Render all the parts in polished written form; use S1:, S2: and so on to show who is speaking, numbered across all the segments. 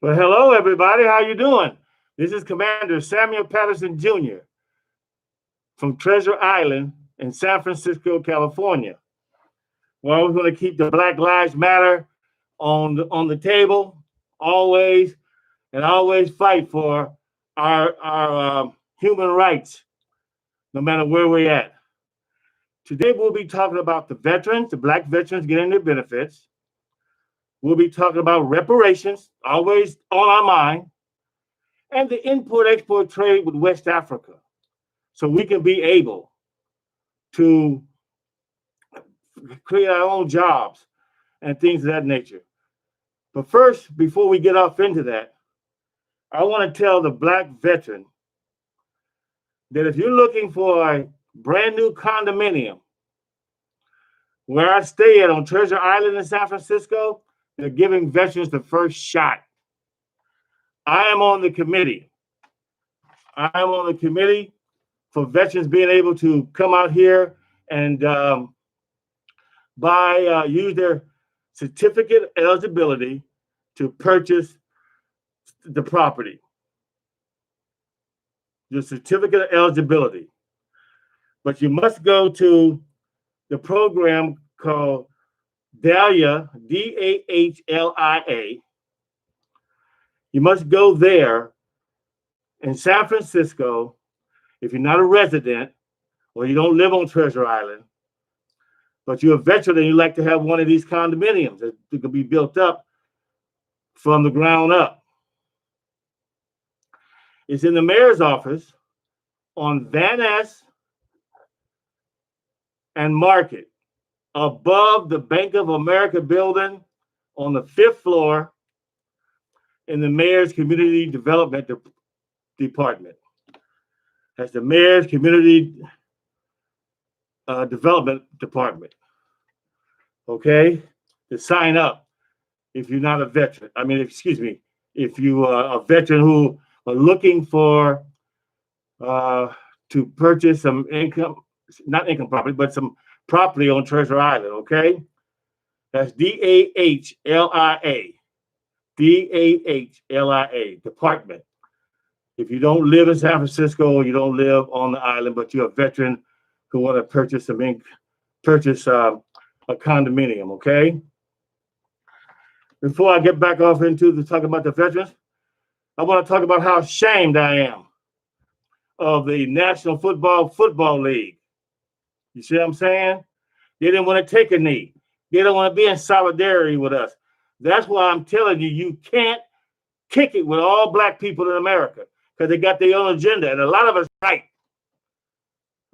S1: Well, hello, everybody. How you doing? This is Commander Samuel Patterson Jr. from Treasure Island in San Francisco, California. Well, we're going to keep the Black Lives Matter on the table always, and always fight for our human rights, no matter where we're at. Today, we'll be talking about the veterans, the Black veterans getting their benefits. We'll be talking about reparations, always on our mind, and the import-export trade with West Africa, so we can be able to create our own jobs and things of that nature. But first, before we get off into that, I want to tell the Black veteran that if you're looking for a brand new condominium, where I stay at on Treasure Island in San Francisco, they're giving veterans the first shot. I am on the committee. For veterans being able to come out here and use their certificate of eligibility to purchase the property. Your certificate of eligibility. But you must go to the program called Dahlia, Dahlia. You must go there in San Francisco. If you're not a resident or you don't live on Treasure Island, but you're a veteran and you like to have one of these condominiums that could be built up from the ground up. It's in the mayor's office on Van Ness and Market, above the Bank of America building on the 5th floor in the mayor's community development department. That's the mayor's community development department. Okay, to sign up if you're not a veteran. If you are a veteran who are looking for to purchase some not income property, but some property on Treasure Island. Okay, that's Dahlia department. If you don't live in San Francisco or you don't live on the island, but you're a veteran who want to purchase a condominium, okay? Before I get back off into talking about the veterans, I want to talk about how ashamed I am of the National Football League. You see what I'm saying? They didn't want to take a knee. They don't want to be in solidarity with us. That's why I'm telling you, you can't kick it with all Black people in America, because they got their own agenda, and a lot of us right.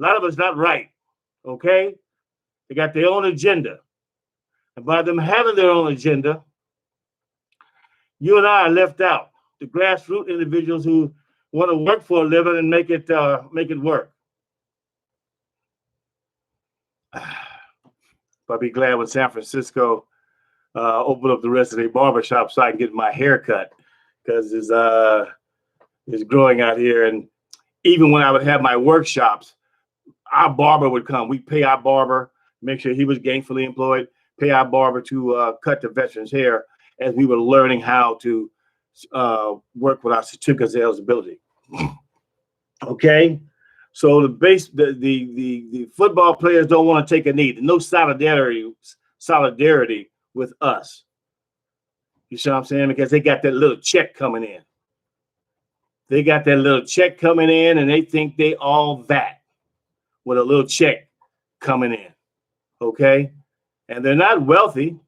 S1: A lot of us not right, okay? They got their own agenda. And by them having their own agenda, you and I are left out. The grassroots individuals who want to work for a living and make it work. I'll be glad when San Francisco open up the rest of their barbershop so I can get my hair cut, because it's growing out here. And even when I would have my workshops, our barber would come. We pay our barber, make sure he was gainfully employed, pay our barber to cut the veterans' hair as we were learning how to work with our certificates of eligibility. Okay, so the football players don't want to take a knee. No solidarity with us. You see what I'm saying? Because they got that little check coming in. They got that little check coming in, and they think they all that with a little check coming in. Okay, and they're not wealthy.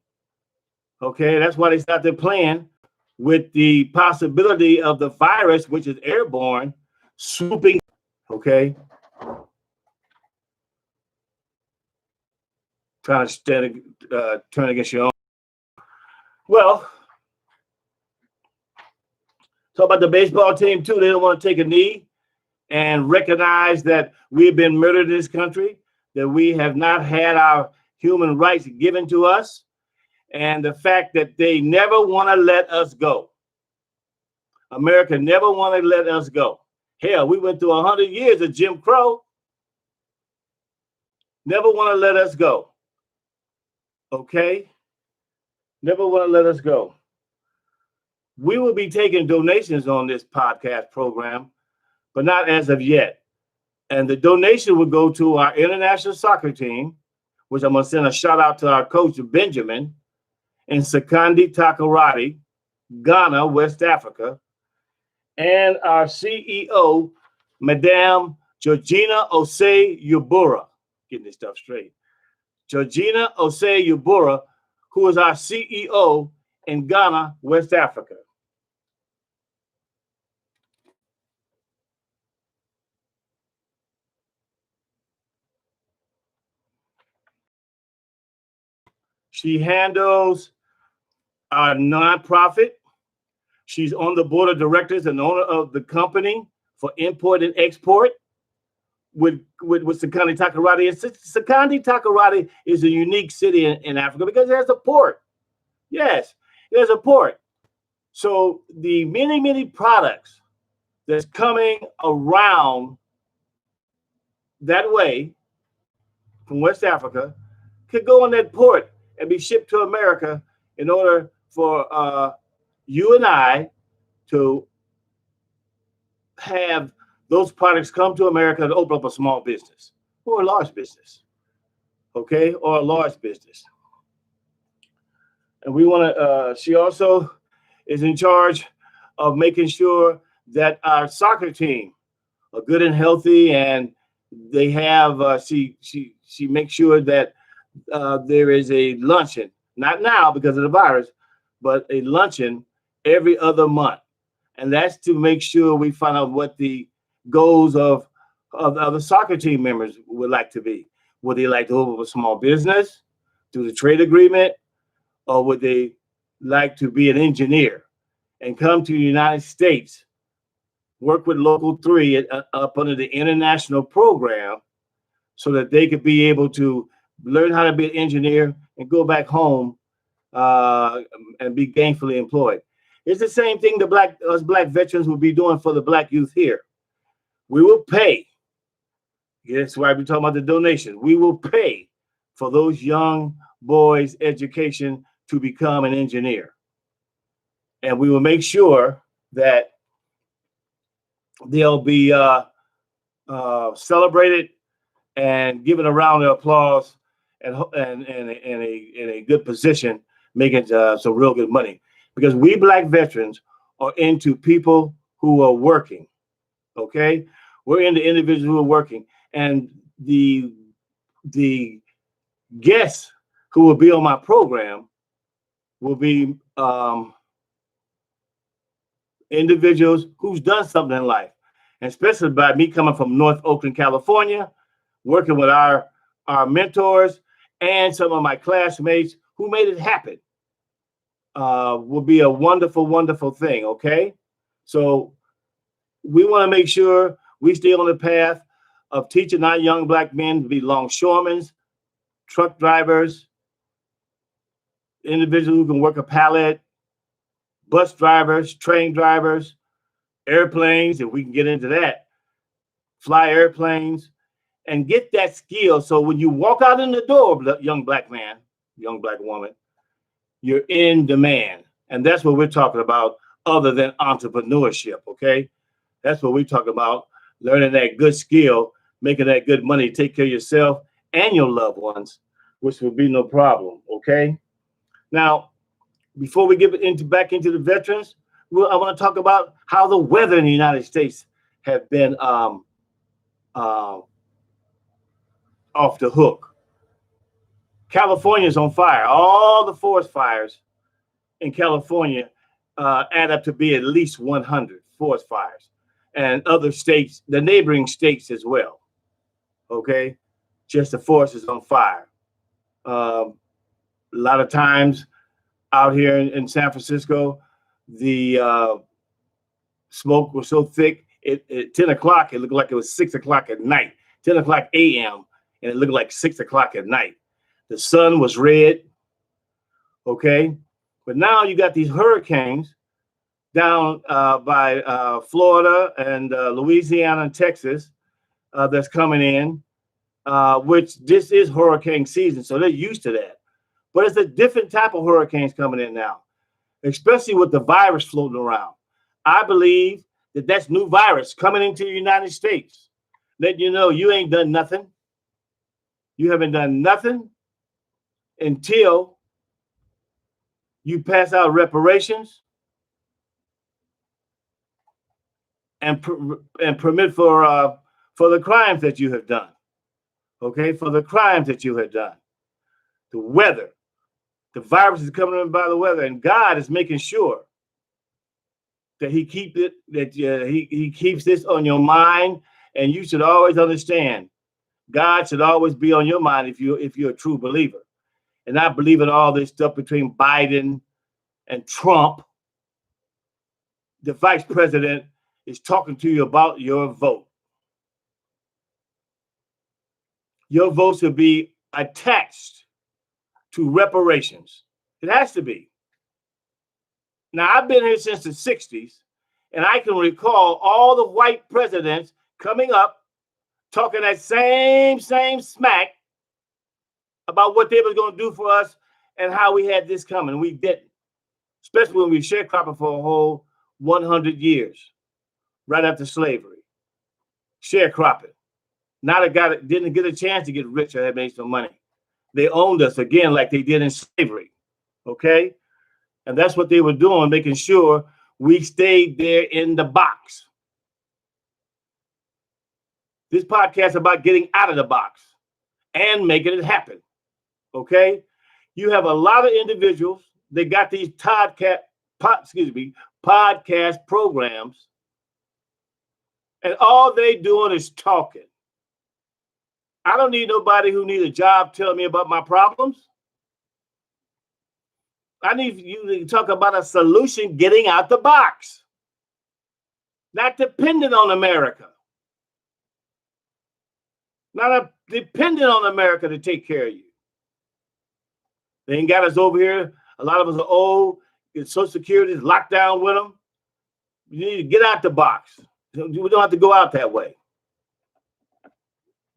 S1: Okay, that's why they start their plan with the possibility of the virus, which is airborne, swooping. Okay, trying to turn against your own. Well, talk about the baseball team too. They don't want to take a knee and recognize that we've been murdered in this country, that we have not had our human rights given to us, and the fact that they never want to let us go. America never wanted to let us go. Hell, we went through 100 years of Jim Crow. Never want to let us go. Okay? Never want to let us go. We will be taking donations on this podcast program, but not as of yet. And the donation will go to our international soccer team, which I'm going to send a shout out to our coach, Benjamin, in Sekandi Takoradi, Ghana, West Africa, and our CEO, Madame Georgina Osei Yubura. Getting this stuff straight. Georgina Osei Yubura, who is our CEO in Ghana, West Africa. She handles our nonprofit. She's on the board of directors and owner of the company for import and export with Sekandi Takoradi. Sekandi Takoradi is a unique city in Africa because there's a port. Yes, there's a port. So the many, many products that's coming around that way from West Africa could go on that port and be shipped to America in order for you and I to have those products come to America to open up a small business or a large business, okay, or a large business. And we want to, she also is in charge of making sure that our soccer team are good and healthy, and they have, she makes sure that there is a luncheon, not now because of the virus, but a luncheon every other month. And that's to make sure we find out what the goals of the soccer team members would like to be. Would they like to open a small business through the trade agreement, or would they like to be an engineer and come to the United States, work with Local 3 up under the international program so that they could be able to learn how to be an engineer and go back home and be gainfully employed. It's the same thing us black veterans will be doing for the black youth here. We will pay. That's why we're talking about the donation. We will pay for those young boys' education to become an engineer. And we will make sure that they'll be celebrated and given a round of applause and in a good position, making some real good money. Because we black veterans are into people who are working, okay? We're into individuals who are working. And the guests who will be on my program will be individuals who's done something in life. And especially by me coming from North Oakland, California, working with our mentors and some of my classmates who made it happen. Will be a wonderful, wonderful thing, okay? So we want to make sure we stay on the path of teaching our young black men to be longshoremen, truck drivers, individuals who can work a pallet, bus drivers, train drivers, airplanes, if we can get into that, fly airplanes, and get that skill. So when you walk out in the door, young black man, young black woman, you're in demand. And that's what we're talking about other than entrepreneurship, okay? That's what we're talking about, learning that good skill, making that good money, take care of yourself and your loved ones, which will be no problem, okay? Now, before we get back into the veterans, I want to talk about how the weather in the United States have been off the hook. California is on fire. All the forest fires in California add up to be at least 100 forest fires, and other states, the neighboring states as well. Okay, just the forest is on fire. A lot of times out here in San Francisco, the smoke was so thick, at 10 o'clock, it looked like it was 6 o'clock at night, 10 o'clock a.m., and it looked like 6 o'clock at night. The sun was red, okay? But now you got these hurricanes down by Florida and Louisiana and Texas that's coming in, which this is hurricane season, so they're used to that. But it's a different type of hurricanes coming in now. especially with the virus floating around. I believe that that's new virus coming into the United States. Letting you know you ain't done nothing. You haven't done nothing until you pass out reparations and permit for the crimes that you have done. Okay, for the crimes that you have done. The weather, the virus is coming in by the weather, and God is making sure that He keeps this on your mind, and you should always understand God should always be on your mind if you're a true believer. And not believe in all this stuff between Biden and Trump. The vice president is talking to you about your vote. Your vote should be attached to reparations. It has to be. Now, I've been here since the 60s, and I can recall all the white presidents coming up, talking that same smack about what they were going to do for us and how we had this coming. We didn't, especially when we sharecropping for a whole 100 years, right after slavery. Sharecropping. Not a guy that didn't get a chance to get rich or had made some money. They owned us again like they did in slavery, okay? And that's what they were doing, making sure we stayed there in the box. This podcast is about getting out of the box and making it happen, okay? You have a lot of individuals, they got these podcast programs, and all they doing is talking. I don't need nobody who needs a job telling me about my problems. I need you to talk about a solution getting out the box. Not dependent on America. Not dependent on America to take care of you. They ain't got us over here. A lot of us are old. Social Security is locked down with them. You need to get out the box. We don't have to go out that way.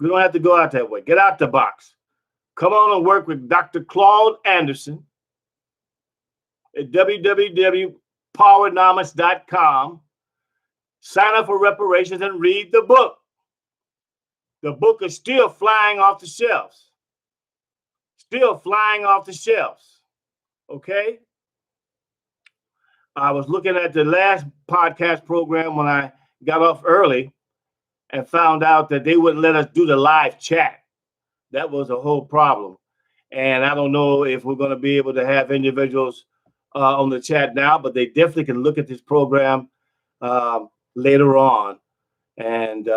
S1: We don't have to go out that way. Get out the box. Come on and work with Dr. Claude Anderson at www.powernomics.com. Sign up for reparations and read the book. The book is still flying off the shelves. Still flying off the shelves. Okay? I was looking at the last podcast program when I got off early and found out that they wouldn't let us do the live chat. That was a whole problem. And I don't know if we're going to be able to have individuals on the chat now, but they definitely can look at this program later on and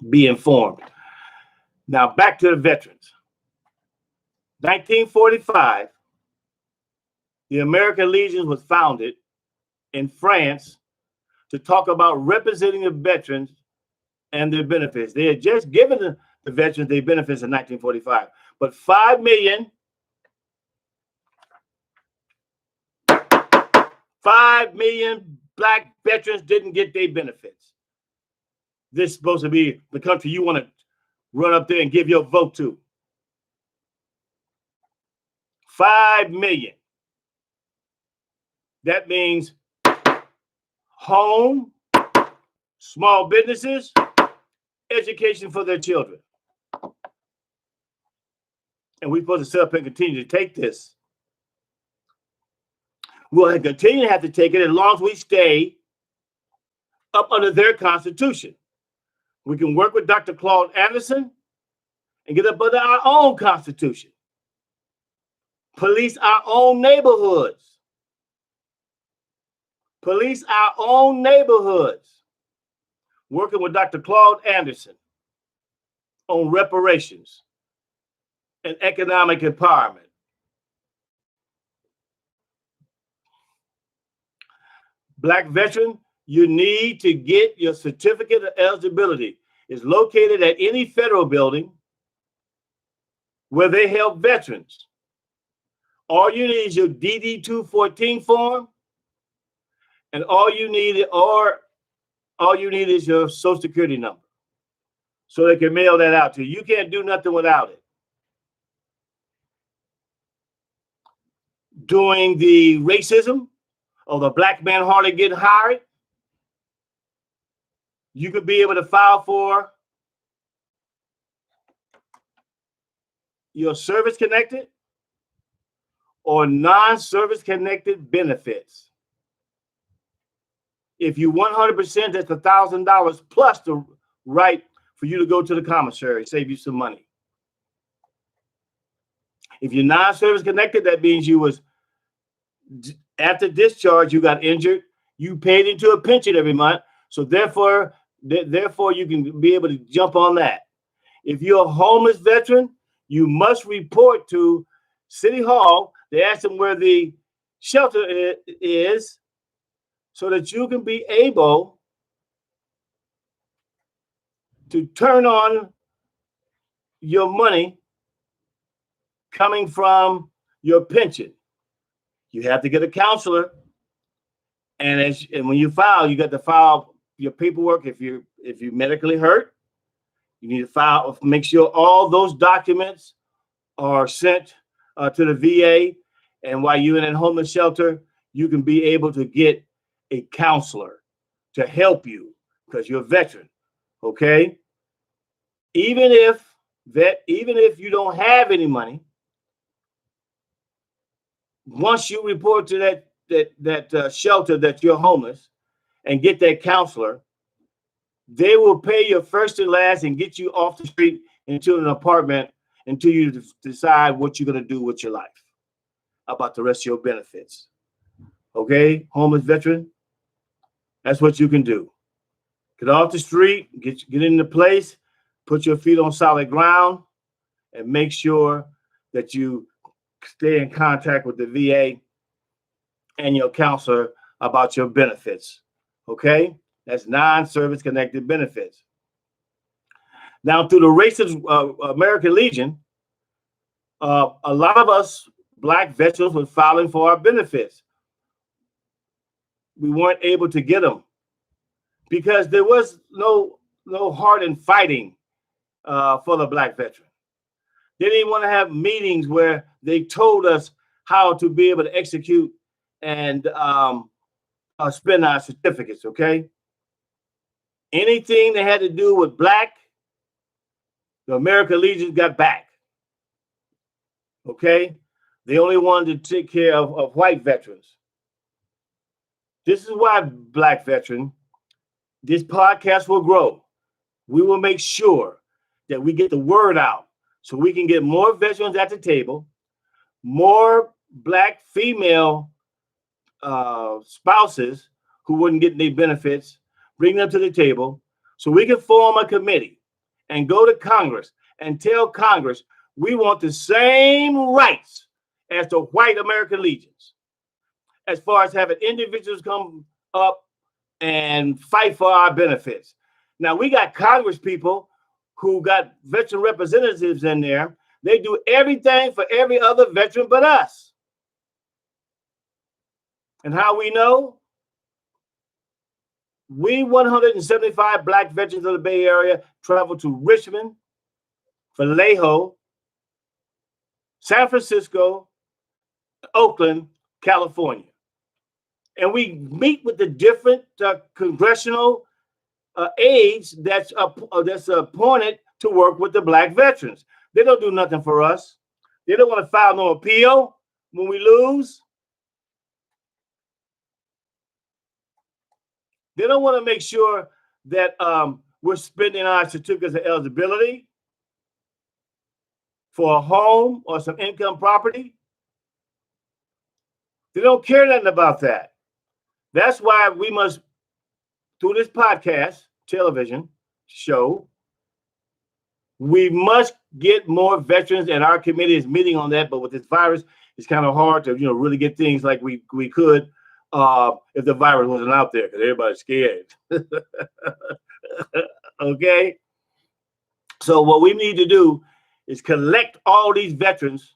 S1: be informed. Now, back to the veterans. 1945, the American Legion was founded in France to talk about representing the veterans and their benefits. They had just given the veterans their benefits in 1945, but 5 million Black veterans didn't get their benefits. This is supposed to be the country you want to run up there and give your vote to. 5 million. That means home, small businesses, education for their children. And we're supposed to set up and continue to take this. We'll continue to have to take it as long as we stay up under their constitution. We can work with Dr. Claude Anderson and get up under our own constitution. Police our own neighborhoods. Police our own neighborhoods. Working with Dr. Claude Anderson on reparations and economic empowerment. Black veteran, you need to get your certificate of eligibility. It's located at any federal building where they help veterans. All you need is your DD 214 form, and all you need is your Social Security number, so they can mail that out to you. You can't do nothing without it. during the racism or the black man hardly getting hired, you could be able to file for your service connected or non-service connected benefits. If you 100%, that's $1,000 plus the right for you to go to the commissary, save you some money. If you're non-service connected, that means you was, after discharge, you got injured, you paid into a pension every month, so therefore you can be able to jump on that. If you're a homeless veteran, you must report to City Hall. They ask them where the shelter is so that you can be able to turn on your money coming from your pension. You have to get a counselor, and when you file, you got to file your paperwork. If you're medically hurt, you need to file. Make sure all those documents are sent to the VA, and while you're in a homeless shelter, you can be able to get a counselor to help you because you're a veteran. Okay, even if you don't have any money, once you report to that shelter that you're homeless and get that counselor, they will pay your first and last and get you off the street into an apartment until you decide what you're going to do with your life about the rest of your benefits. Okay, homeless veteran, that's what you can do. Get off the street, get into place, put your feet on solid ground, and make sure that you stay in contact with the VA and your counselor about your benefits. Okay, that's non-service connected benefits. Now, through the Races American Legion, a lot of us Black veterans were filing for our benefits. We weren't able to get them because there was no heart in fighting for the Black veteran. They didn't want to have meetings where they told us how to be able to execute and spend our certificates, okay? Anything that had to do with Black, the American Legion got back, okay? They only wanted to take care of white veterans. This is why, Black veteran, this podcast will grow. We will make sure that we get the word out so we can get more veterans at the table, more Black female spouses who wouldn't get any benefits, bring them to the table so we can form a committee and go to Congress and tell Congress we want the same rights as the white American Legions as far as having individuals come up and fight for our benefits. Now, we got Congress people who got veteran representatives in there. They do everything for every other veteran but us. And how we know? We 175 Black veterans of the Bay Area travel to Richmond, Vallejo, San Francisco, Oakland, California. And we meet with the different congressional aides that's appointed to work with the Black veterans. They don't do nothing for us. They don't want to file no appeal when we lose. They don't want to make sure that we're spending our certificates of eligibility for a home or some income property. They don't care nothing about that. That's why we must, through this podcast, television show, we must get more veterans, and our committee is meeting on that. But with this virus, it's kind of hard to really get things like we could if the virus wasn't out there, because everybody's scared. Okay, so what we need to do is collect all these veterans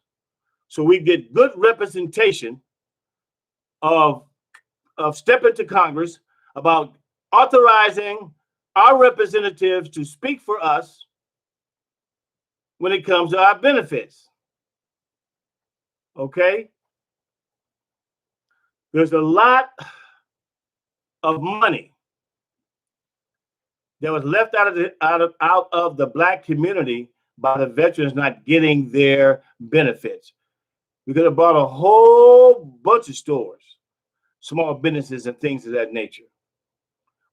S1: so we get good representation of stepping to Congress about authorizing our representatives to speak for us when it comes to our benefits. Okay? There's a lot of money that was left out of the Black community by the veterans not getting their benefits. We could have bought a whole bunch of stores, small businesses, and things of that nature,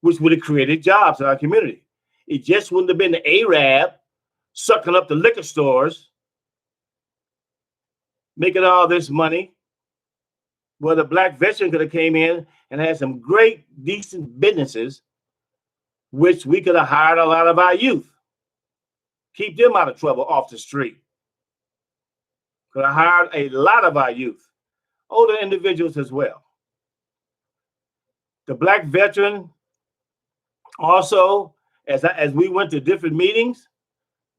S1: which would have created jobs in our community. It just wouldn't have been the Arab sucking up the liquor stores, making all this money, where the Black veteran could have came in and had some great, decent businesses, which we could have hired a lot of our youth, keep them out of trouble off the street. Could have hired a lot of our youth, older individuals as well. The Black veteran also, as we went to different meetings,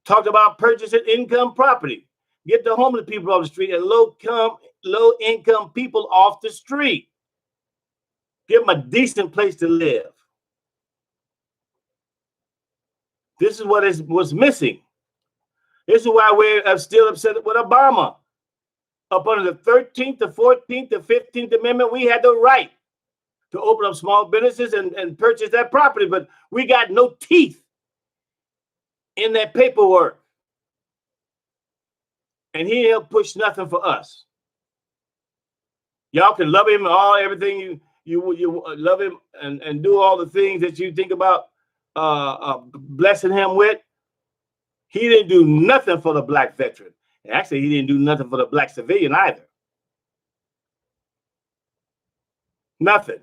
S1: talked about purchasing income property, get the homeless people off the street and low income people off the street, give them a decent place to live. This is what was missing. This is why we're still upset with Obama. Up under the 13th, the 14th, the 15th Amendment, we had the right to open up small businesses and purchase that property, but we got no teeth in that paperwork. And he helped push nothing for us. Y'all can love him everything you love him and do all the things that you think about blessing him with. He didn't do nothing for the Black veteran. And actually, he didn't do nothing for the Black civilian either. Nothing.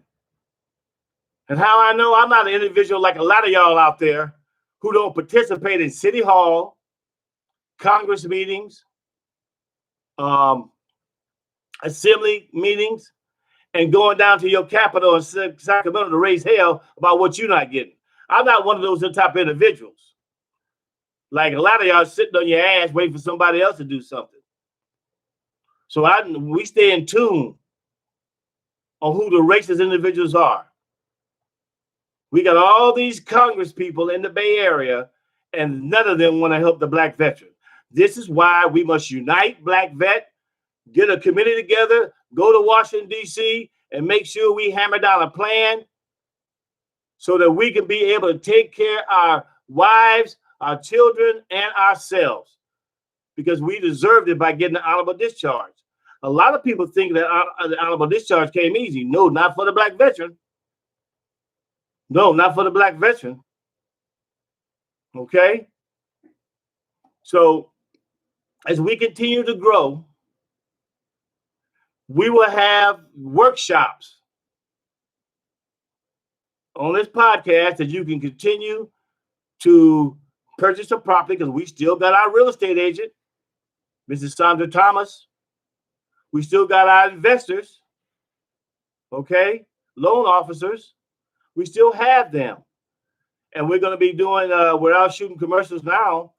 S1: And how I know I'm not an individual like a lot of y'all out there who don't participate in City Hall, Congress meetings, assembly meetings, and going down to your capital in Sacramento to raise hell about what you're not getting. I'm not one of those type of individuals. Like a lot of y'all sitting on your ass waiting for somebody else to do something. So we stay in tune on who the racist individuals are. We got all these Congress people in the Bay Area, and none of them want to help the Black veteran. This is why we must unite Black vet, get a committee together, go to Washington, D.C., and make sure we hammer down a plan so that we can be able to take care of our wives, our children, and ourselves, because we deserved it by getting the honorable discharge. A lot of people think that the honorable discharge came easy. No, not for the Black veteran. No, not for the Black veteran. Okay? So as we continue to grow, we will have workshops on this podcast that you can continue to purchase a property, because we still got our real estate agent, Mrs. Sandra Thomas. We still got our investors, okay, loan officers. We still have them. And we're going to be doing, we're out shooting commercials now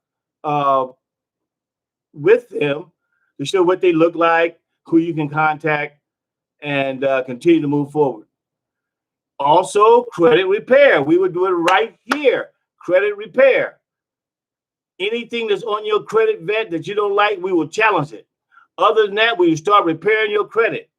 S1: with them to show what they look like, who you can contact, and continue to move forward. Also, credit repair. We would do it right here. Credit repair. Anything that's on your credit, vet, that you don't like, we will challenge it. Other than that, we will start repairing your credit.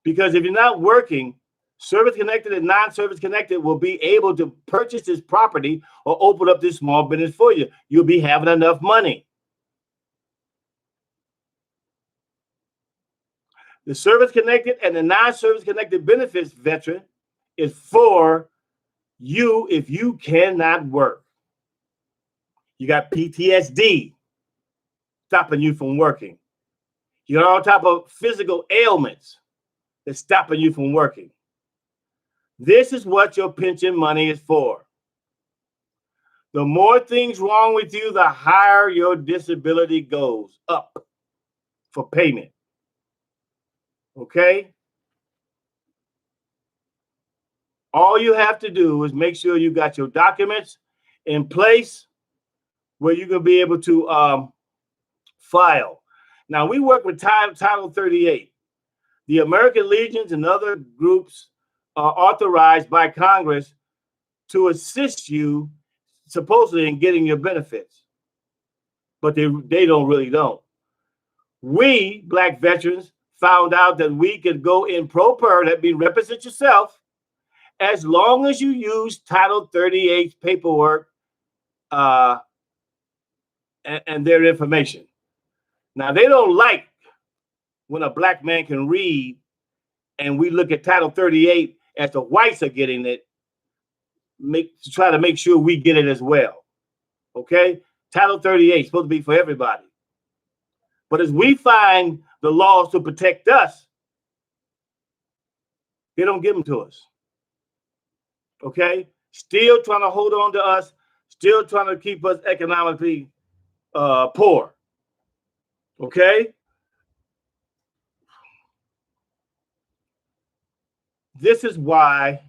S1: Because if you're not working, service connected and non-service connected will be able to purchase this property or open up this small business for you. You'll be having enough money. The service connected and the non-service connected benefits, veteran, is for you if you cannot work. You got PTSD stopping you from working. You got all type of physical ailments that's stopping you from working. This is what your pension money is for. The more things wrong with you, the higher your disability goes up for payment. Okay? All you have to do is make sure you got your documents in place where you can be able to file. Now, we work with Title 38. The American Legions and other groups are authorized by Congress to assist you, supposedly, in getting your benefits. But they don't. We, Black veterans, found out that we could go in pro per, that means represent yourself, as long as you use Title 38 paperwork and their information. Now, they don't like when a black man can read and we look at Title 38 as the whites are getting it, try to make sure we get it as well. Okay? Title 38 is supposed to be for everybody. But as we find the laws to protect us, they don't give them to us. Okay? Still trying to hold on to us, still trying to keep us economically poor. Okay? This is why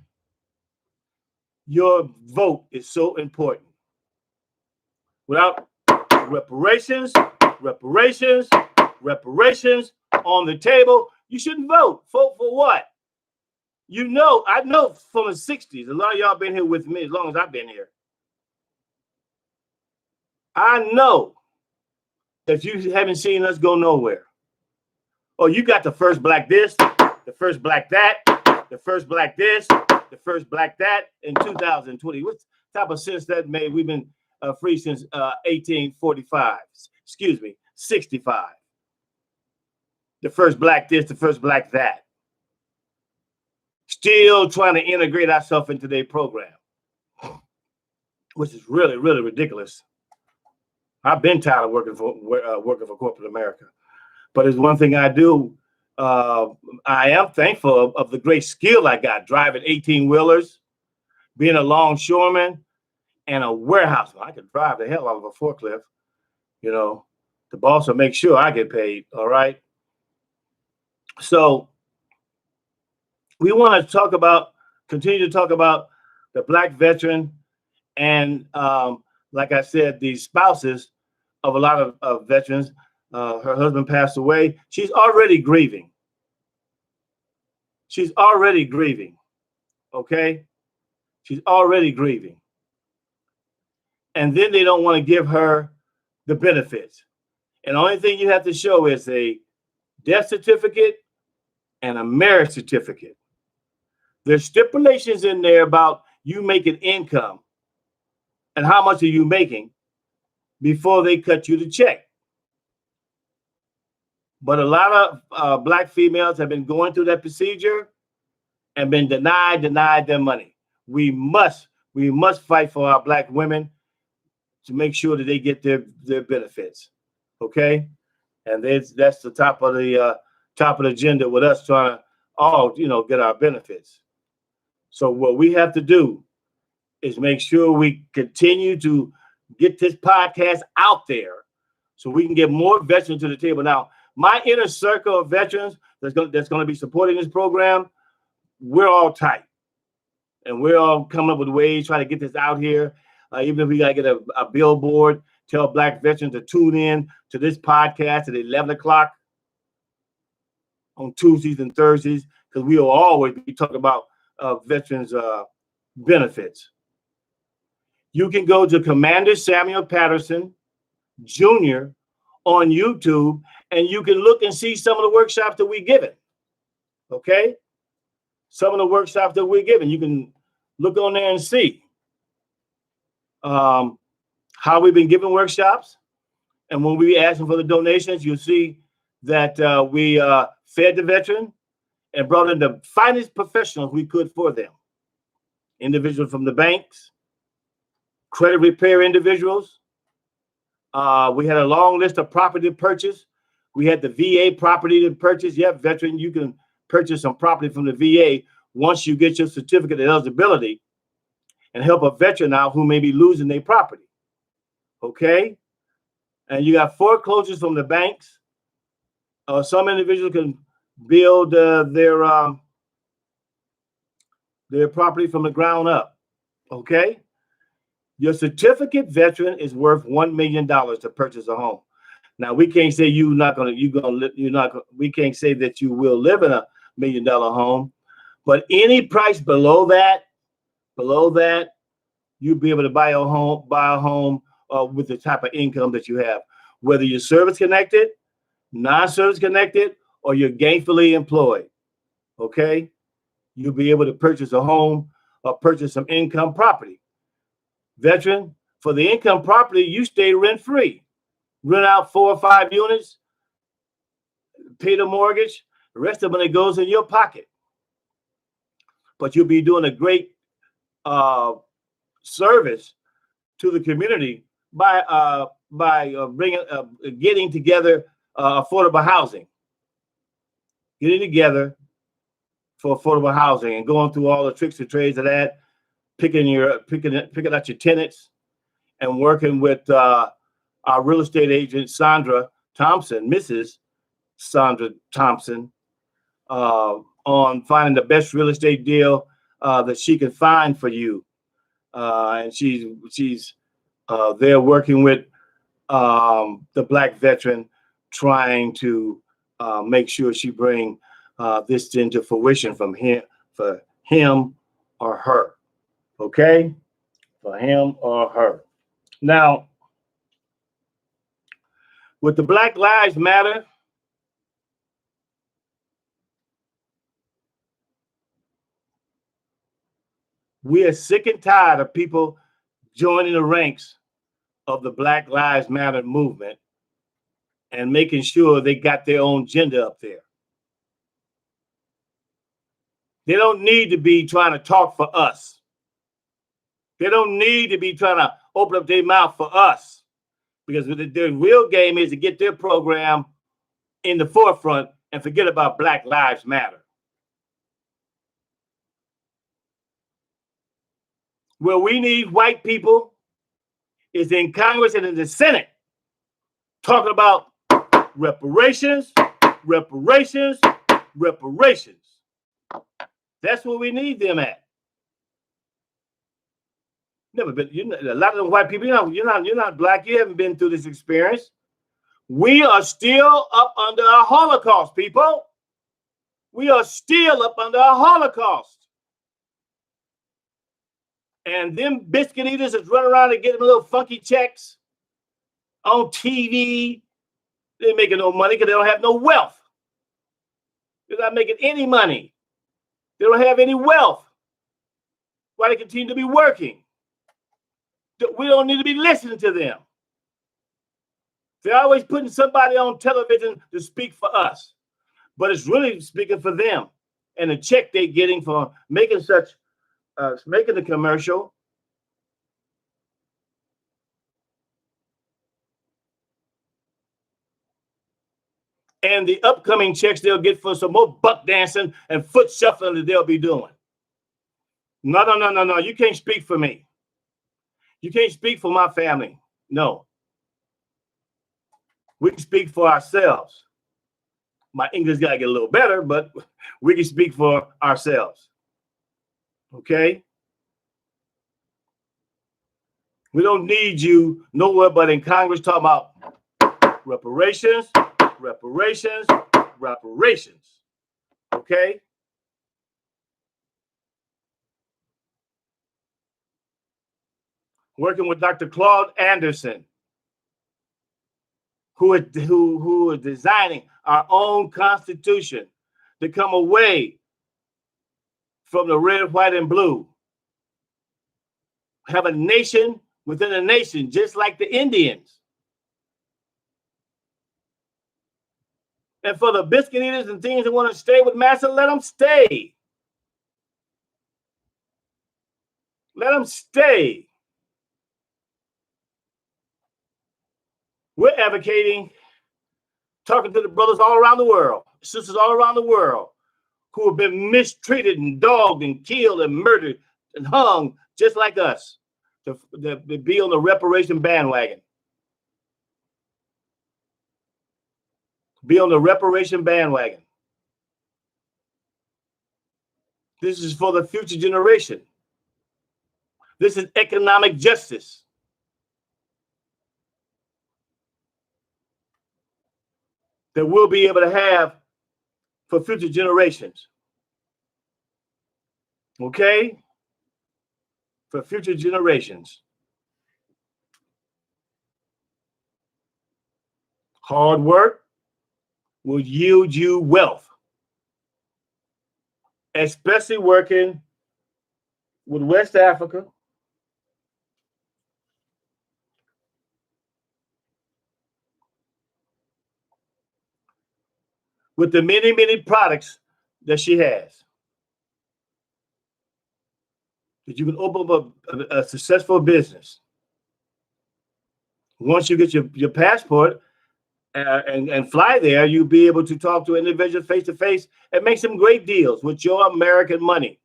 S1: your vote is so important. Without reparations on the table, you shouldn't vote. Vote for what? You know, I know from the 60s, a lot of y'all been here with me as long as I've been here. I know that you haven't seen us go nowhere. Oh, you got the first black this, the first black that, the first black this, the first black that in 2020. What type of sense that made? We've been free since 1845. Excuse me, 65. The first black this, the first black that. Still trying to integrate ourselves into their program, which is really, really ridiculous. I've been tired of working for corporate America, but it's one thing I do. I am thankful of the great skill I got driving 18-wheelers, being a longshoreman, and a warehouseman. I can drive the hell out of a forklift. You know, the boss will make sure I get paid. All right. So we want to continue to talk about the black veteran and, like I said, the spouses of a lot of veterans. Her husband passed away. She's already grieving. Okay? She's already grieving. And then they don't want to give her the benefits. And the only thing you have to show is a death certificate and a marriage certificate. There's stipulations in there about you making income and how much are you making before they cut you the check. But a lot of black females have been going through that procedure and been denied their money. We must fight for our black women to make sure that they get their benefits. Okay, and that's the top of the agenda with us trying to all get our benefits. So what we have to do is make sure we continue to get this podcast out there so we can get more veterans to the table. Now, my inner circle of veterans that's going to be supporting this program, we're all tight. And we're all coming up with ways trying to get this out here. Even if we got to get a billboard, tell black veterans to tune in to this podcast at 11 o'clock on Tuesdays and Thursdays, because we will always be talking about veterans' benefits. You can go to Commander Samuel Patterson Jr. on YouTube, and you can look and see some of the workshops that we're giving. Okay? Some of the workshops that we're giving. You can look on there and see how we've been giving workshops. And when we asking for the donations, you'll see that we fed the veteran and brought in the finest professionals we could for them. Individuals from the banks, credit repair individuals. We had a long list of property to purchase. We had the VA property to purchase. Yeah, veteran, you can purchase some property from the VA once you get your certificate of eligibility and help a veteran out who may be losing their property. Okay? And you got foreclosures from the banks. Some individuals can build their property from the ground up. Okay? Your certificate veteran is worth $1 million to purchase a home. Now we can't say we can't say that you will live in a $1 million home, but any price below that, you'll be able to buy a home with the type of income that you have, whether you're service connected, non-service connected, or you're gainfully employed, okay, you'll be able to purchase a home or purchase some income property. Veteran, for the income property, you stay rent-free. Rent out 4 or 5 units, pay the mortgage, the rest of it goes in your pocket. But you'll be doing a great service to the community by getting together affordable housing, getting together for affordable housing and going through all the tricks and trades of that, picking out your tenants, and working with our real estate agent Sandra Thompson, Mrs. Sandra Thompson, on finding the best real estate deal that she can find for you. And she's there working with the Black veteran, trying to make sure she bring this into fruition for him or her. Okay, for him or her. Now, with the Black Lives Matter, we are sick and tired of people joining the ranks of the Black Lives Matter movement and making sure they got their own agenda up there. They don't need to be trying to talk for us. They don't need to be trying to open up their mouth for us, because their real game is to get their program in the forefront and forget about Black Lives Matter. Where we need white people is in Congress and in the Senate, talking about reparations, reparations, reparations. That's where we need them at. Never been. A lot of them white people. You're not black. You haven't been through this experience. We are still up under a Holocaust, people. We are still up under a Holocaust. And them biscuit eaters is running around and getting little funky checks on TV. They ain't making no money because they don't have no wealth. They're not making any money. They don't have any wealth. Why they continue to be working? We don't need to be listening to them. They're always putting somebody on television to speak for us, but it's really speaking for them and the check they're getting for making making the commercial. And the upcoming checks they'll get for some more buck dancing and foot shuffling that they'll be doing. No. You can't speak for me. You can't speak for my family. No. We can speak for ourselves. My English got to get a little better, but we can speak for ourselves. Okay? We don't need you nowhere but in Congress talking about reparations, reparations, reparations. Okay? Working with Dr. Claude Anderson, who is designing our own Constitution to come away from the red, white, and blue. Have a nation within a nation, just like the Indians. And for the biscuit eaters and things that want to stay with Massa, let them stay. Let them stay. We're advocating, talking to the brothers all around the world, sisters all around the world, who have been mistreated and dogged and killed and murdered and hung just like us, to be on the reparation bandwagon. Be on the reparation bandwagon. This is for the future generation. This is economic justice. That we'll be able to have for future generations. Okay? For future generations. Hard work, will yield you wealth, especially working with West Africa, with the many, many products that she has. That you can open up a successful business. Once you get your passport and fly there, you'll be able to talk to individuals face to face and make some great deals with your American money.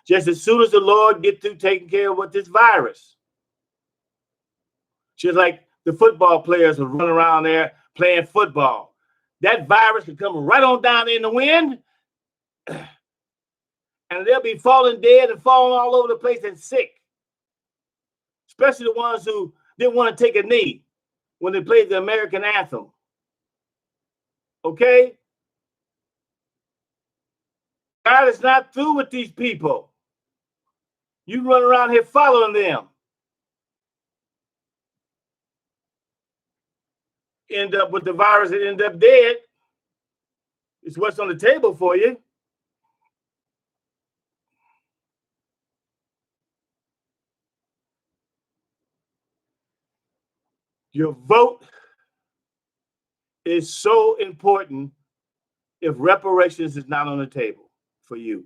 S1: Just as soon as the Lord gets through taking care of with this virus, just like the football players are running around there playing football, that virus can come right on down in the wind, and they'll be falling dead and falling all over the place and sick. Especially the ones who didn't want to take a knee when they played the American anthem. Okay? God is not through with these people. You run around here following them. End up with the virus and end up dead. It's what's on the table for you. Your vote is so important if reparations is not on the table for you.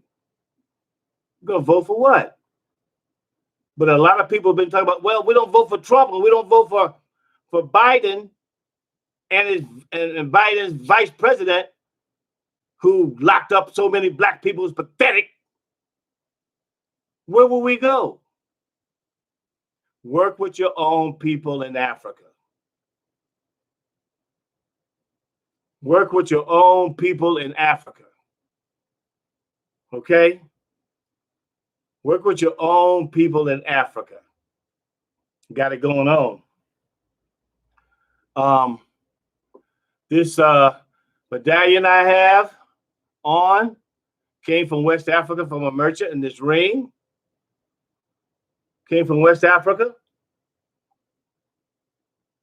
S1: You're going to vote for what? But a lot of people have been talking about, well, we don't vote for Trump, and we don't vote for Biden and Biden's vice president who locked up so many black people is pathetic. Where will we go? Work with your own people in Africa. Work with your own people in Africa. Okay? Work with your own people in Africa. Got it going on. This medallion I have on came from West Africa from a merchant, and this ring came from West Africa,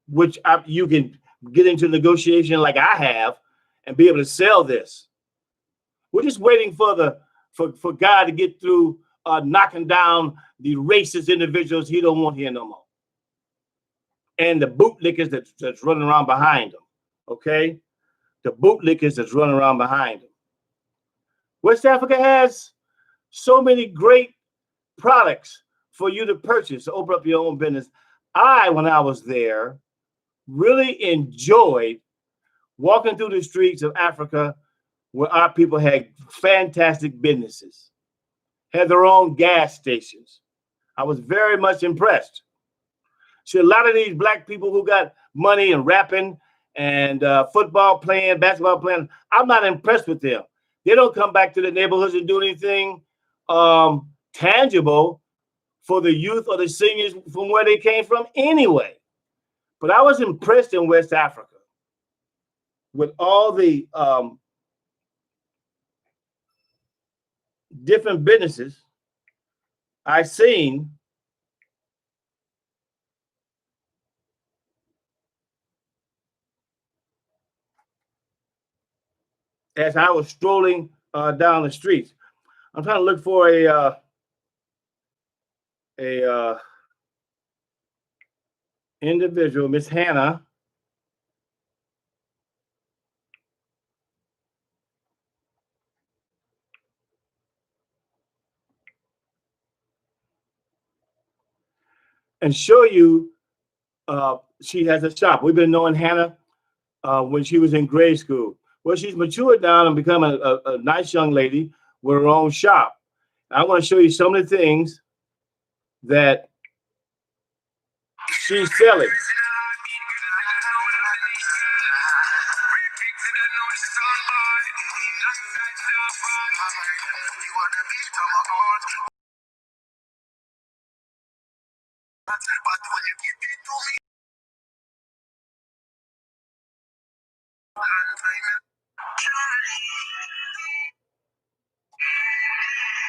S1: which you can get into negotiation like I have and be able to sell this. We're just waiting for God to get through knocking down the racist individuals he don't want here no more. And the bootlickers that's running around behind them. Okay? The bootlickers that's running around behind them. West Africa has so many great products for you to purchase, to open up your own business. When I was there, really enjoyed walking through the streets of Africa where our people had fantastic businesses, had their own gas stations. I was very much impressed. See, a lot of these black people who got money and rapping and football playing, basketball playing, I'm not impressed with them. They don't come back to the neighborhoods and do anything tangible for the youth or the seniors from where they came from anyway. But I was impressed in West Africa with all the different businesses I seen as I was strolling down the streets. I'm trying to look for a individual, Miss Hannah. And show you she has a shop. We've been knowing Hannah when she was in grade school. Well, she's matured down and become a nice young lady with her own shop. I want to show you some of the things that she's selling.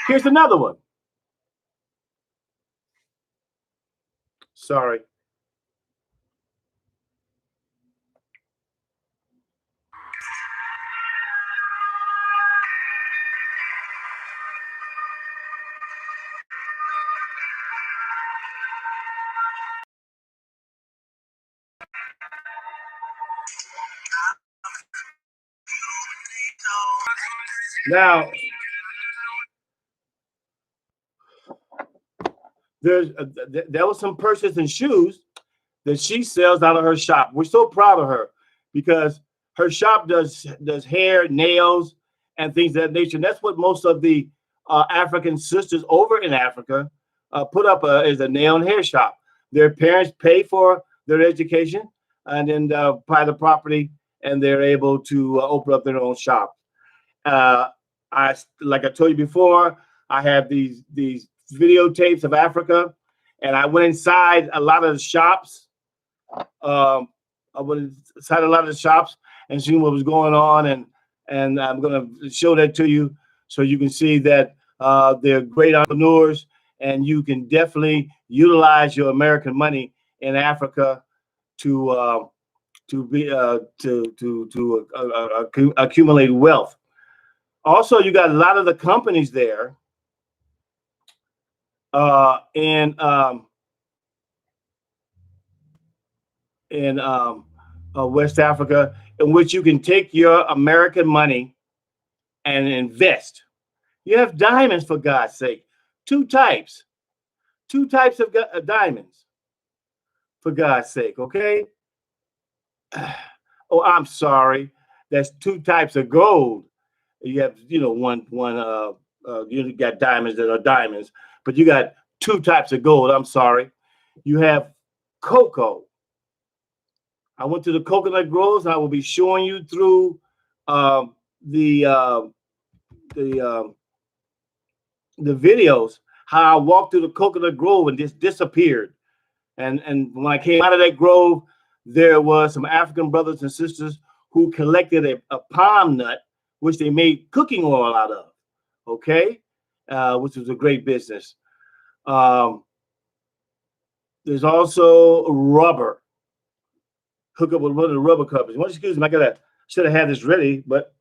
S1: Here's another one. Sorry. Now, there was some purses and shoes that she sells out of her shop. We're so proud of her because her shop does hair, nails, and things of that nature. And that's what most of the African sisters over in Africa put up is a nail and hair shop. Their parents pay for their education and then buy the property, and they're able to open up their own shop. Uh, like I told you before, I have these videotapes of Africa, and I went inside a lot of the shops. Um, I went inside a lot of the shops and seen what was going on, and I'm going to show that to you so you can see that they're great entrepreneurs, and you can definitely utilize your American money in Africa to accumulate wealth. Also, you got a lot of the companies there in West Africa, in which you can take your American money and invest. You have diamonds, for God's sake. Two types of diamonds, for God's sake. Okay. Oh, I'm sorry. That's two types of gold. You have, one. You got diamonds that are diamonds, but you got two types of gold. I'm sorry. You have cocoa. I went to the coconut groves, and I will be showing you through um, the uh, the the videos how I walked through the coconut grove and just disappeared. And when I came out of that grove, there was some African brothers and sisters who collected a palm nut, which they made cooking oil out of. Okay, which was a great business. Um, there's also rubber. Hook up with one of the rubber companies. Excuse me, should have had this ready, but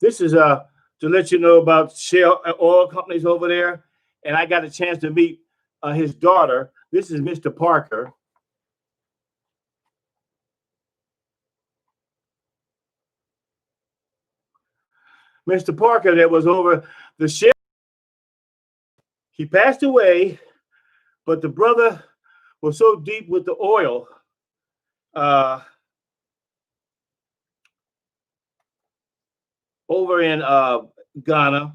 S1: this is to let you know about shale oil companies over there. And I got a chance to meet his daughter. This is Mr. Parker. Mr. Parker that was over the shale. He passed away, but the brother was so deep with the oil over in Ghana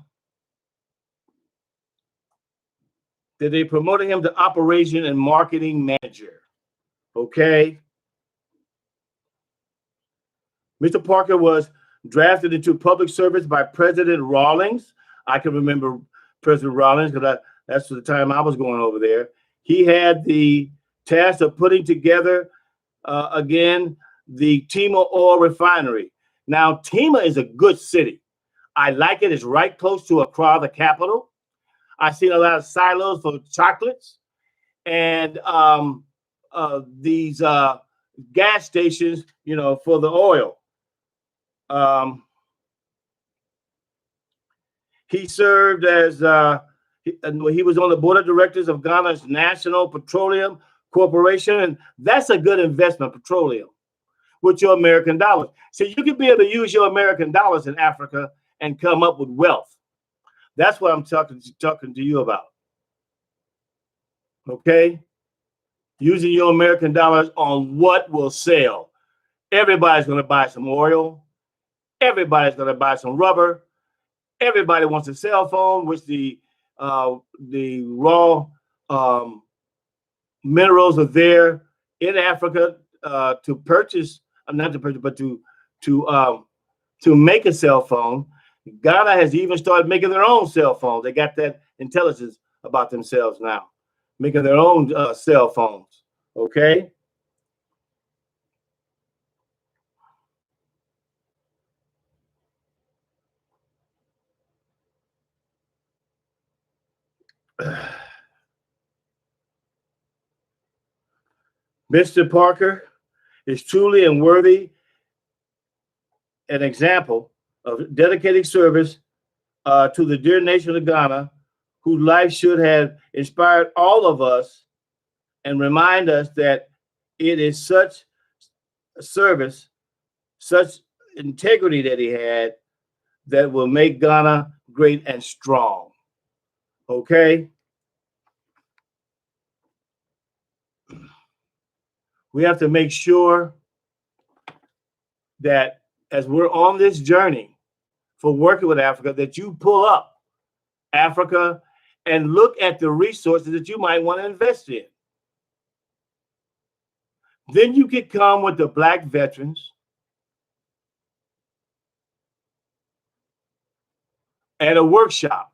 S1: that they promoted him to operation and marketing manager. Okay. Mr. Parker was drafted into public service by President Rawlings. I can remember President Rawlings because that's the time I was going over there. He had the task of putting together, again, the Tema oil refinery. Now, Tema is a good city. I like it. It's right close to Accra, the capital. I've seen a lot of silos for chocolates and these gas stations, for the oil. He served as he was on the board of directors of Ghana's National Petroleum Corporation, and that's a good investment, petroleum, with your American dollars. So you can be able to use your American dollars in Africa and come up with wealth. That's what I'm talking to you about. Okay, using your American dollars on what will sell. Everybody's going to buy some oil. Everybody's going to buy some rubber. Everybody wants a cell phone, which the raw minerals are there in Africa to purchase, not to purchase, but to make a cell phone. Ghana has even started making their own cell phones. They got that intelligence about themselves now, making their own cell phones. Okay. Mr. Parker is truly and worthy an example of dedicated service to the dear nation of Ghana, whose life should have inspired all of us and remind us that it is such service, such integrity that he had that will make Ghana great and strong. Okay? We have to make sure that as we're on this journey for working with Africa, that you pull up Africa and look at the resources that you might want to invest in. Then you could come with the Black veterans at a workshop.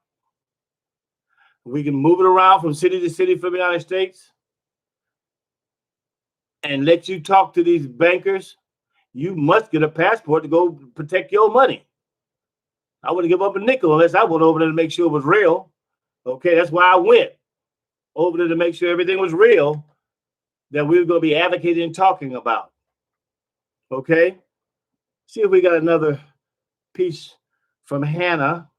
S1: We can move it around from city to city for the United States and let you talk to these bankers. You must get a passport to go protect your money. I wouldn't give up a nickel unless I went over there to make sure it was real. Okay, that's why I went over there to make sure everything was real that we were going to be advocating and talking about. Okay, see if we got another piece from Hannah.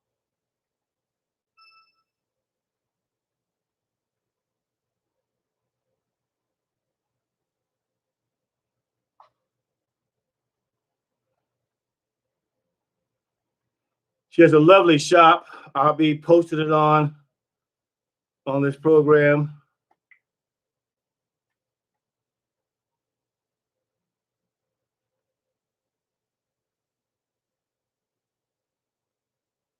S1: She has a lovely shop. I'll be posting it on this program.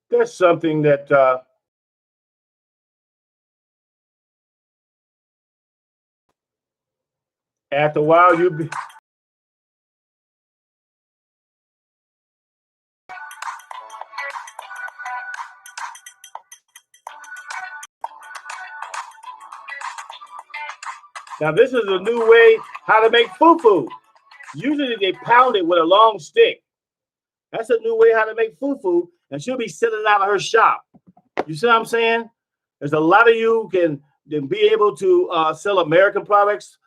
S1: That's something that after a while you'll be. Now this is a new way how to make fufu. Usually they pound it with a long stick. That's a new way how to make fufu, and she'll be selling out of her shop. You see what I'm saying? There's a lot of you can be able to sell American products,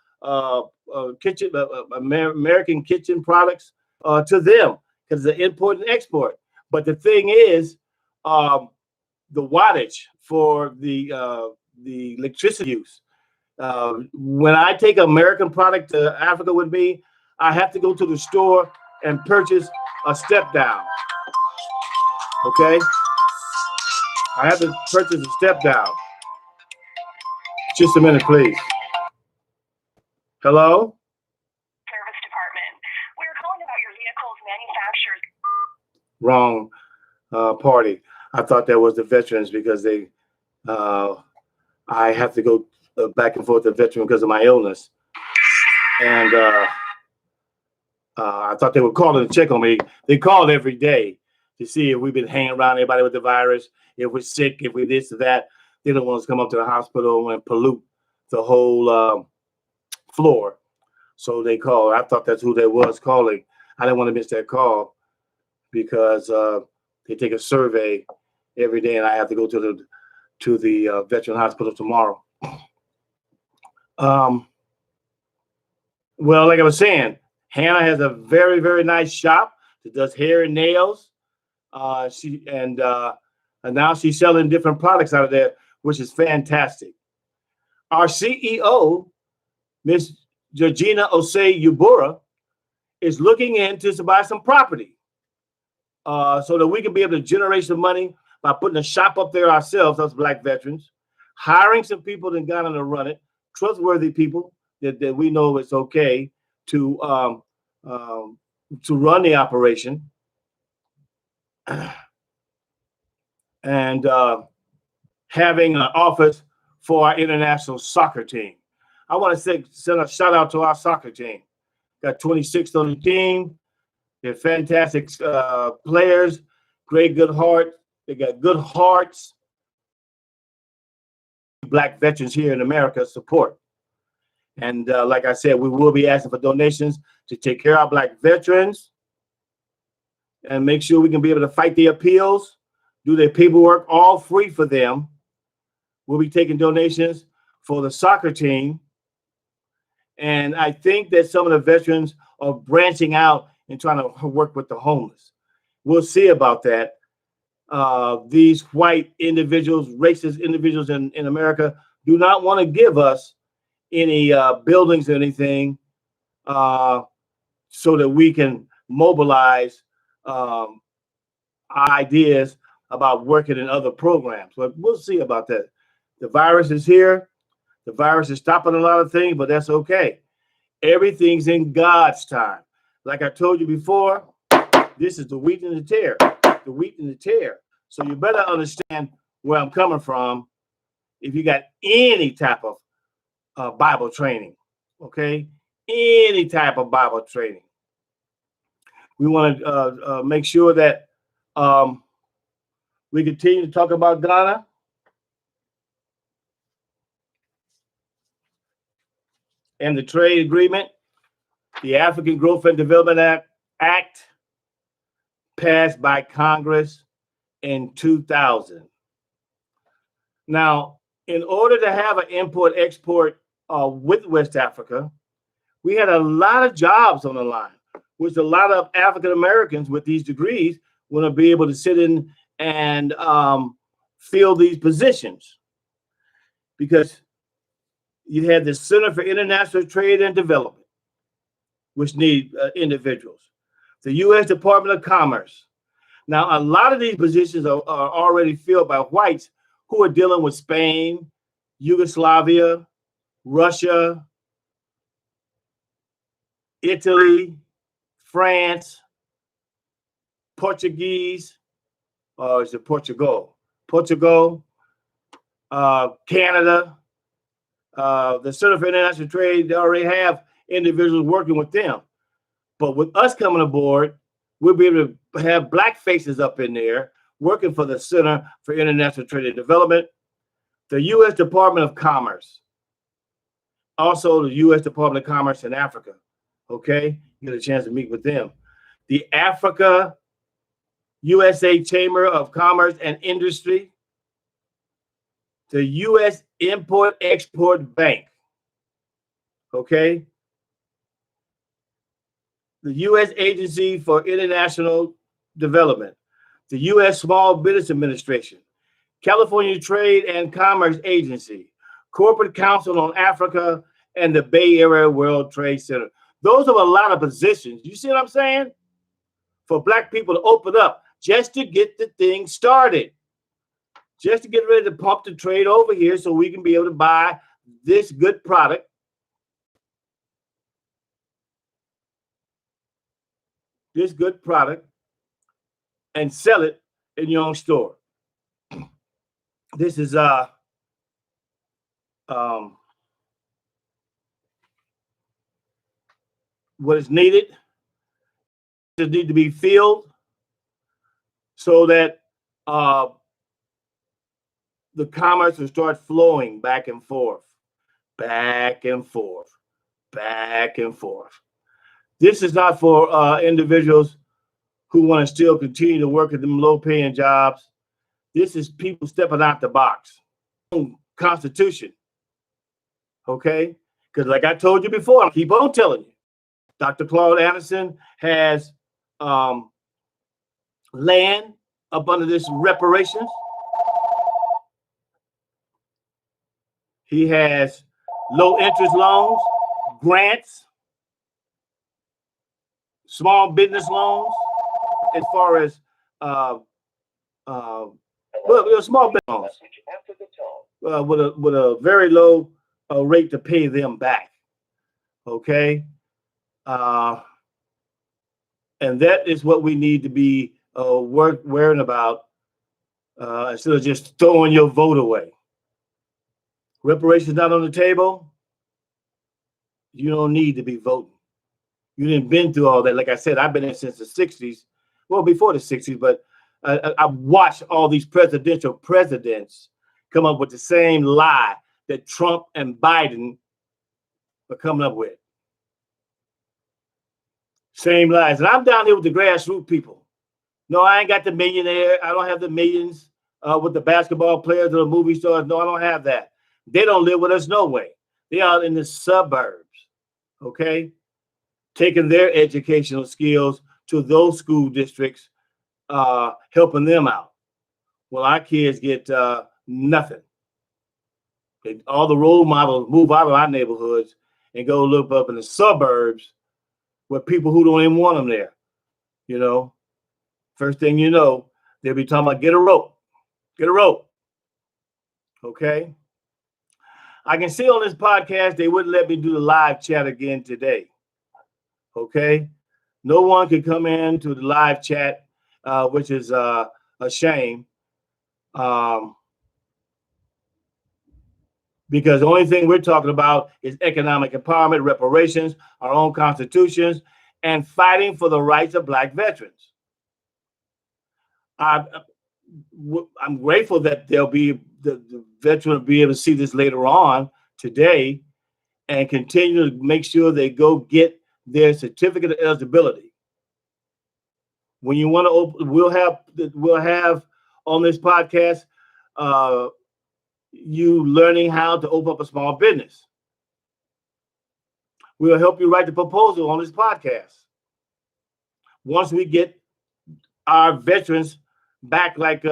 S1: kitchen American kitchen products to them because it's an import and export. But the thing is, the wattage for the electricity use. When I take American product to Africa with me, I have to go to the store and purchase a step down. Okay? I have to purchase a step down. Just a minute, please. Hello?
S2: Service department. We are calling about your vehicle's manufacturer's.
S1: Wrong party. I thought that was the veterans because they, I have to go back and forth to veteran because of my illness. And I thought they were calling to check on me. They called every day to see if we've been hanging around anybody with the virus, if we're sick, if we this or that. They don't want us to come up to the hospital and pollute the whole floor. So they called. I thought that's who they was calling. I didn't want to miss that call because they take a survey every day, and I have to go to the veteran hospital tomorrow. Well, like I was saying, Hannah has a very, very nice shop that does hair and nails. And now she's selling different products out of there, which is fantastic. Our CEO, Miss Georgina Osei Yubura, is looking into to buy some property so that we can be able to generate some money by putting a shop up there ourselves, us Black veterans, hiring some people in Ghana to run it, trustworthy people that we know it's okay to run the operation, and having an office for our international soccer team. I want to send a shout out to our soccer team. Got 26 on the team. They're fantastic players, great, good heart. They got good hearts. Black veterans here in America support. And like I said, we will be asking for donations to take care of our Black veterans and make sure we can be able to fight the appeals, do their paperwork, all free for them. We'll be taking donations for the soccer team And I think that some of the veterans are branching out and trying to work with the homeless. We'll see about that. These white individuals, racist individuals in America, do not want to give us any buildings or anything so that we can mobilize ideas about working in other programs. But we'll see about that. The virus is here. The virus is stopping a lot of things, but that's okay. Everything's in God's time. Like I told you before, this is the wheat and the tear. The wheat and the tear. So you better understand where I'm coming from if you got any type of Bible training, okay? Any type of Bible training. We want to make sure that we continue to talk about Ghana. And the trade agreement, the African Growth and Development Act passed by Congress in 2000. Now, in order to have an import-export with West Africa, we had a lot of jobs on the line, which a lot of African Americans with these degrees want to be able to sit in and fill these positions. Because you had the Center for International Trade and Development, which need individuals. The U.S. Department of Commerce. Now, a lot of these positions are already filled by whites who are dealing with Spain, Yugoslavia, Russia, Italy, France, Portuguese, or is it Portugal? Portugal, Canada. The Center for International Trade, they already have individuals working with them. But with us coming aboard, we'll be able to have black faces up in there working for the Center for International Trade and Development, the U.S. Department of Commerce, also the U.S. Department of Commerce in Africa. Okay, you get a chance to meet with them. The Africa USA Chamber of Commerce and Industry, the U.S. Import-Export Bank, okay? The U.S. Agency for International Development, the U.S. Small Business Administration, California Trade and Commerce Agency, Corporate Council on Africa, and the Bay Area World Trade Center. Those are a lot of positions. You see what I'm saying? For black people to open up just to get the thing started. Just to get ready to pump the trade over here so we can be able to buy this good product. This good product and sell it in your own store. This is what is needed. It needs to be filled so that the commerce will start flowing back and forth, back and forth, back and forth. This is not for individuals who want to still continue to work at them low-paying jobs. This is people stepping out the box. Constitution, okay? Because like I told you before, I keep on telling you, Dr. Claude Anderson has land up under this reparations. He has low interest loans, grants, small business loans, as far as small business loans with a very low rate to pay them back. Okay, and that is what we need to be worrying about instead of just throwing your vote away. Reparations not on the table. You don't need to be voting. You didn't been through all that. Like I said, I've been in since the 60s. Well, before the 60s, but I watched all these presidents come up with the same lie that Trump and Biden are coming up with. Same lies. And I'm down here with the grassroots people. No, I ain't got the millionaire. I don't have the millions with the basketball players or the movie stars. No, I don't have that. They don't live with us no way. They are in the suburbs. okay? Taking their educational skills to those school districts, helping them out. Well, our kids get nothing. All the role models move out of our neighborhoods and go live up in the suburbs with people who don't even want them there. You know, first thing you know, they'll be talking about get a rope. Okay. I can see on this podcast they wouldn't let me do the live chat again today. Okay. No one can come into the live chat, which is a shame. Because the only thing we're talking about is economic empowerment, reparations, our own constitutions, and fighting for the rights of Black veterans. I'm grateful that there'll be the veteran will be able to see this later on today and continue to make sure they go get their certificate of eligibility. When you want to open, we'll have on this podcast you learning how to open up a small business. We'll help you write the proposal on this podcast. Once we get our veterans back like we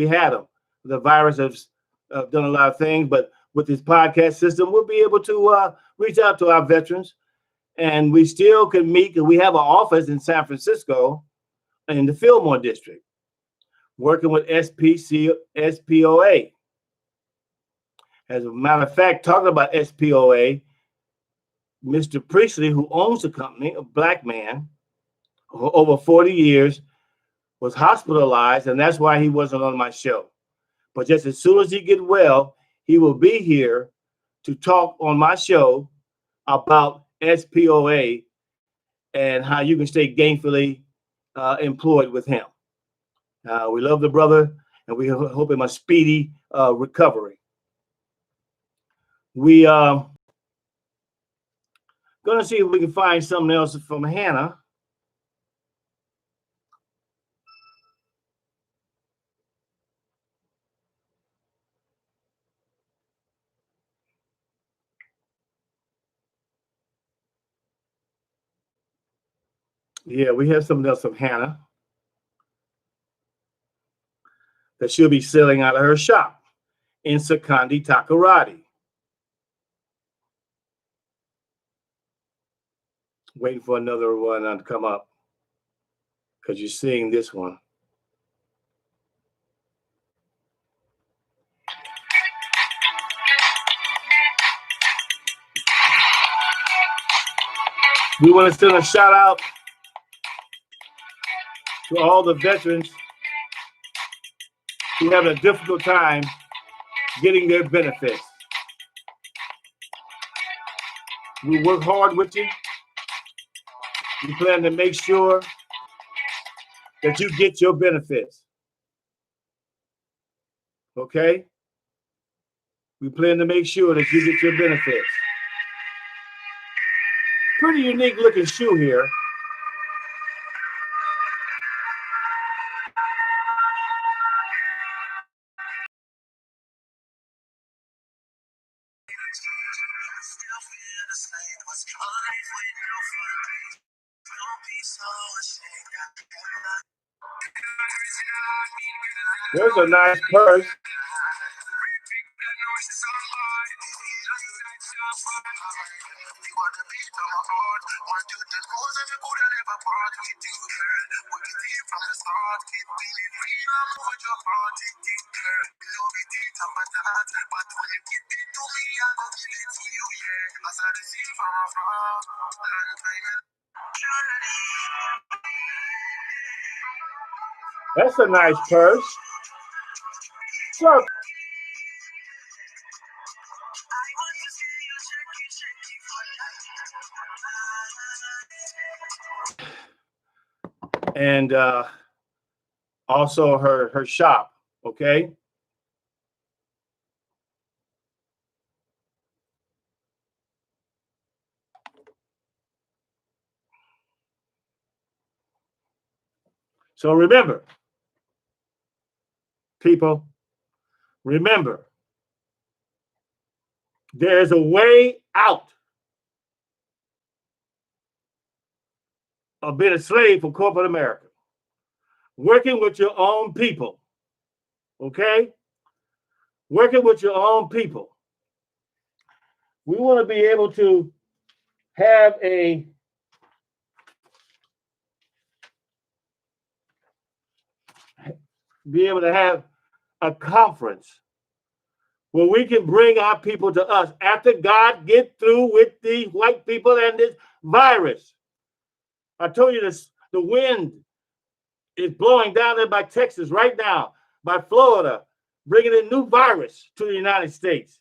S1: had them, the virus has done a lot of things, but with this podcast system, we'll be able to reach out to our veterans, and we still can meet. We have an office in San Francisco in the Fillmore district, working with SPOA. As a matter of fact, talking about SPOA, Mr. Priestley, who owns the company, a Black man, over 40 years, was hospitalized, and that's why he wasn't on my show. But just as soon as he gets well, he will be here to talk on my show about SPOA and how you can stay gainfully employed with him. We love the brother, and we hope him a speedy recovery. We going to see if we can find something else from Hannah. Yeah, we have something else from Hannah that she'll be selling out of her shop in Sakandi Takarati. Waiting for another one to come up because you're seeing this one. We want to send a shout out to all the veterans who have a difficult time getting their benefits. We work hard with you. We plan to make sure that you get your benefits. Okay? We plan to make sure that you get your benefits. Pretty unique looking shoe here. There's a nice purse. That's a nice purse. So, and also her shop, okay? So remember, people, remember, there's a way out. of being a slave for corporate America. Working with your own people. Okay? Working with your own people. We want to be able to have a conference where we can bring our people to us after God get through with these white people and this virus. I told you this, the wind is blowing down there by Texas right now, by Florida, bringing a new virus to the United States.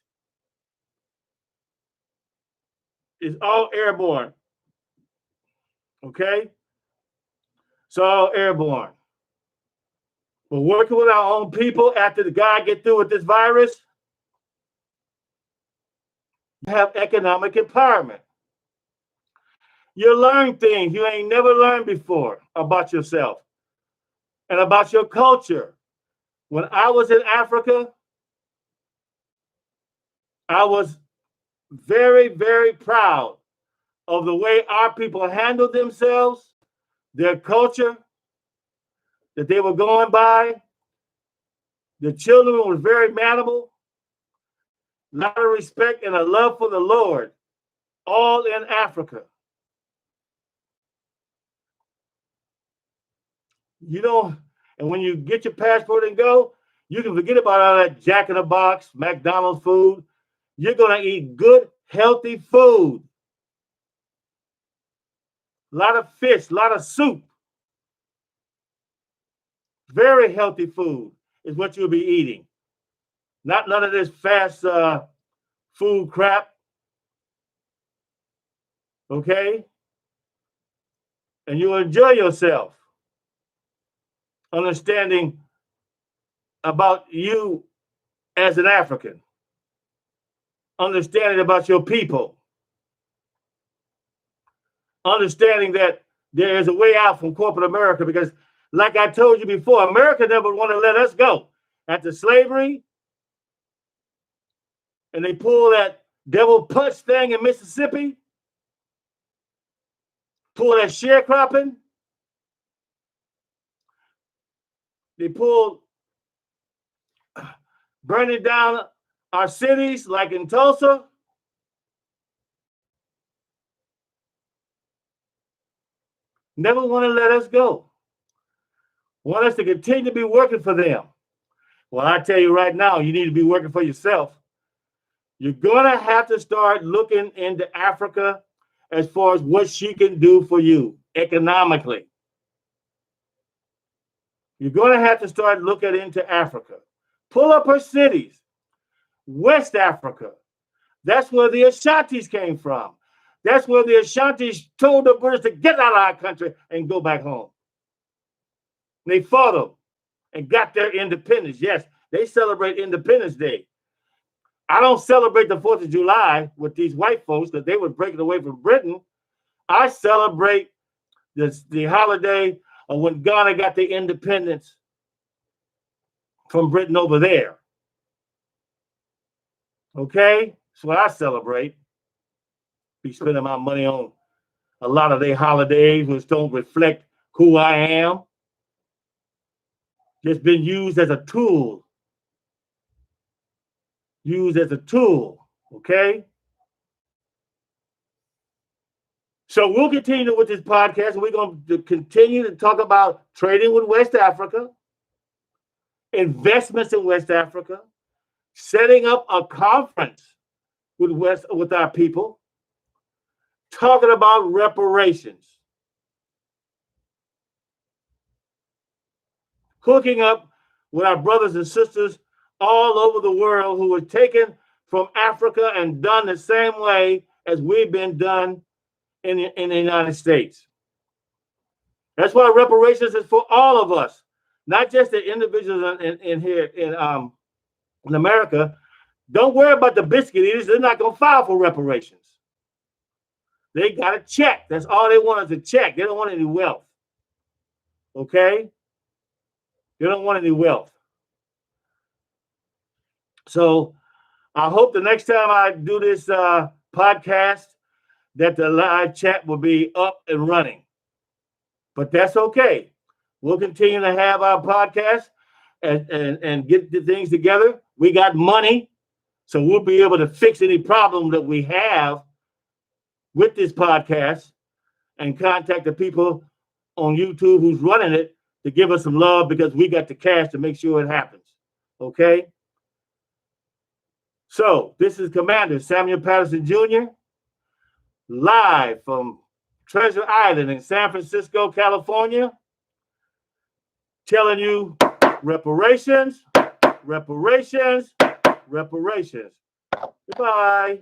S1: It's all airborne. Okay? It's all airborne. But working with our own people after the God get through with this virus, have economic empowerment. You learn things you ain't never learned before about yourself and about your culture. When I was in Africa, I was very, very proud of the way our people handled themselves, their culture that they were going by. The children were very manable, a lot of respect and a love for the Lord, all in Africa. You know, and when you get your passport and go, you can forget about all that Jack in the Box, McDonald's food. You're going to eat good, healthy food. A lot of fish, a lot of soup. Very healthy food is what you'll be eating. Not none of this fast food crap. Okay? And you'll enjoy yourself. Understanding about you as an African. Understanding about your people. Understanding that there is a way out from corporate America because, like I told you before, America never want to let us go. After slavery, and they pull that devil punch thing in Mississippi, pull that sharecropping, they pull burning down our cities like in Tulsa. Never want to let us go. Want us to continue to be working for them. Well, I tell you right now, you need to be working for yourself. You're going to have to start looking into Africa as far as what she can do for you economically. You're going to have to start looking into Africa. Pull up her cities. West Africa. That's where the Ashantis came from. That's where the Ashantis told the British to get out of our country and go back home. They fought them and got their independence. Yes, they celebrate Independence Day. I don't celebrate the 4th of July with these white folks that they were breaking away from Britain. I celebrate the holiday of when Ghana got the independence from Britain over there. Okay? That's what I celebrate. Be spending my money on a lot of their holidays which don't reflect who I am. Just been used as a tool. Used as a tool. Okay? So we'll continue with this podcast. We're going to continue to talk about trading with West Africa, investments in West Africa, setting up a conference with our people, talking about reparations, hooking up with our brothers and sisters all over the world who were taken from Africa and done the same way as we've been done in the United States. That's why reparations is for all of us, not just the individuals in here in America. Don't worry about the biscuit eaters. They're not going to file for reparations. They got a check. That's all they want is a check. They don't want any wealth. Okay? They don't want any wealth. So I hope the next time I do this podcast that the live chat will be up and running. but that's okay. We'll continue to have our podcast and get the things together. We got money, so we'll be able to fix any problem that we have with this podcast and contact the people on YouTube who's running it to give us some love because we got the cash to make sure it happens. Okay? So this is Commander Samuel Patterson Jr. live from Treasure Island in San Francisco, California, telling you reparations, reparations, reparations. Goodbye.